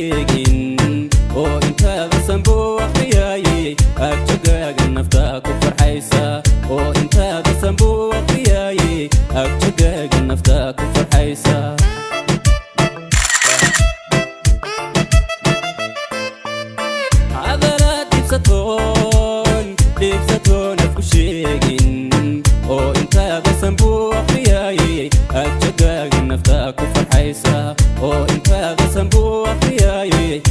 sheegin oo intaada sanbo akhriyay agtagaaga nafta ku farxaysa oo intaada sanbo akhriyay agtagaaga nafta ku farxaysa ديبساتون أفكو شيقين أو إنتاغا سنبو أخرياي أكتاقاق النفتاك وفرحيسا أو إنتاغا سنبو أخرياي